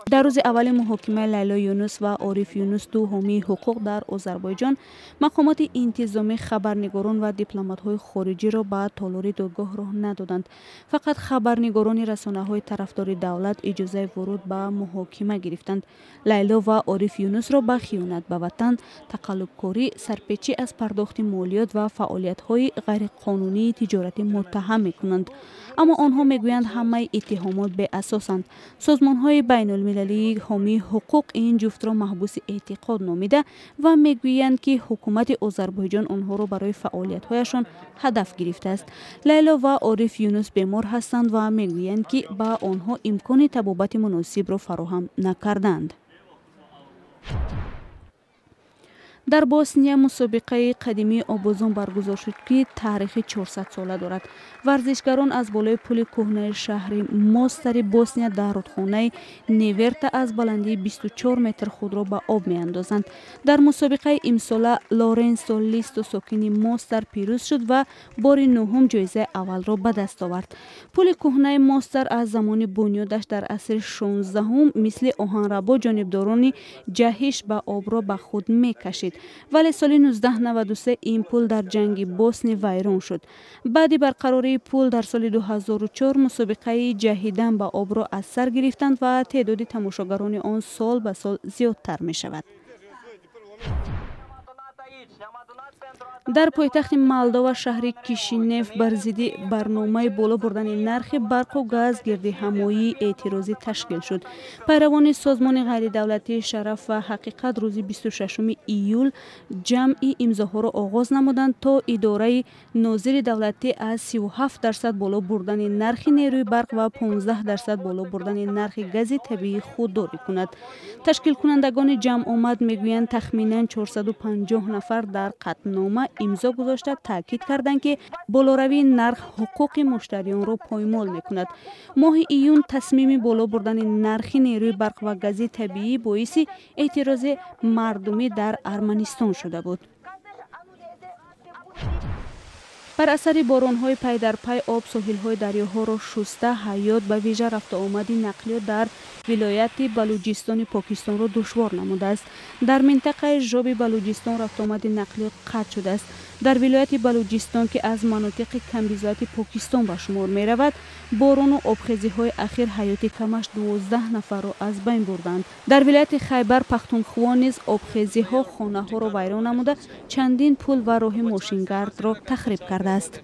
در روز اول محاکمه لیلا یونس و عارف یونس، دو حامی حقوق در آذربایجان، مقامات انتظامی خبرنگاران و دیپلمات‌های خارجی را به تالار دادگاه راه ندادند. فقط خبرنگاران رسانه‌های طرفدار دولت اجازه ورود به محاکمه گرفتند. لیلا و عارف یونس را به خیانت به وطن، تقلب‌کاری، سرپیچی از پرداخت مالیات و فعالیت‌های غیرقانونی تجارتی متهم می‌کنند. اما آنها میگویند همه اتهامات بی اساسند. سازمان‌های بین‌المللی حامی حقوق این جفت را محبوس اعتقاد نامیده و میگویند که حکومت آذربایجان آنها را برای فعالیت‌هایشان هدف گرفته است. لیلا و عارف یونس بیمار هستند و میگویند که به آنها امکان طبابت مناسب را فراهم نکردند. در بوسنیا مسابقه قدیمی آبازان برگزار شد که تاریخ 400 ساله دارد. ورزشکاران از بالای پل کهنه شهر ماستر بوسنیا در رودخانه نیورتا از بلندی 24 متر خود را به آب می اندازند. در مسابقه امساله لورنسو لیستو ساکن ماستر پیروز شد و بار نهم جایزه اول را به دست آورد. پل کهنه ماستر از زمان بنیادش در عصر 16 مثل آهنربا جانبداران جهش به آب را به خود می کشید. ولی سال 1993 این پل در جنگ بوسنی ویران شد. بعد برقراری پل در سال 2004 مسابقه جهیدن به آب را از سر گرفتند و تعداد تماشاگران آن سال به سال زیادتر می شود. در پایتخت مالدو شهر کیشینف بر ضد برنامه بالا بردن نرخ برق و گاز گرد همایی اعتراضی تشکیل شد. پیروان سازمان غیر دولتی شرف و حقیقت روز 26 ایول جمعی امضاها را آغاز نمودند تا اداره ناظر دولتی از 37% بالا بردن نرخ نیروی برق و 15% بالا بردن نرخ گاز طبیعی خودداری کند. تشکیل کنندگان جمع آمد میگویند تخمینا 450 نفر در قطعنامه امضا گذاشته تاکید کردند که بالاروی نرخ حقوق مشتریان را پایمال میکند. ماه ایون تصمیم بالا بردن نرخ نیروی برق و گاز طبیعی باعث اعتراض مردمی در ارمنستان شده بود. بر اثر باران‌های پی در پی آب ساحل‌های دریاها را شسته، حیات به ویژه رفت آمد نقلیات در ولایت بلوچستان پاکستان را دشوار نموده است. در منطقه ژاب بلوچستان رفت آمد نقلیات قطع شده است. در ولایت بلوچستان که از مناطق کم‌بضاعت پاکستان به شمار می رود، باران و آبخیزی‌های اخیر حیات کمش 12 نفر را از بین بردند. در ولایت خیبر پختونخوا نیز آبخیزی‌ها خانه‌ها را ویران نموده، چندین پل و راه ماشینگرد را تخریب کرده است.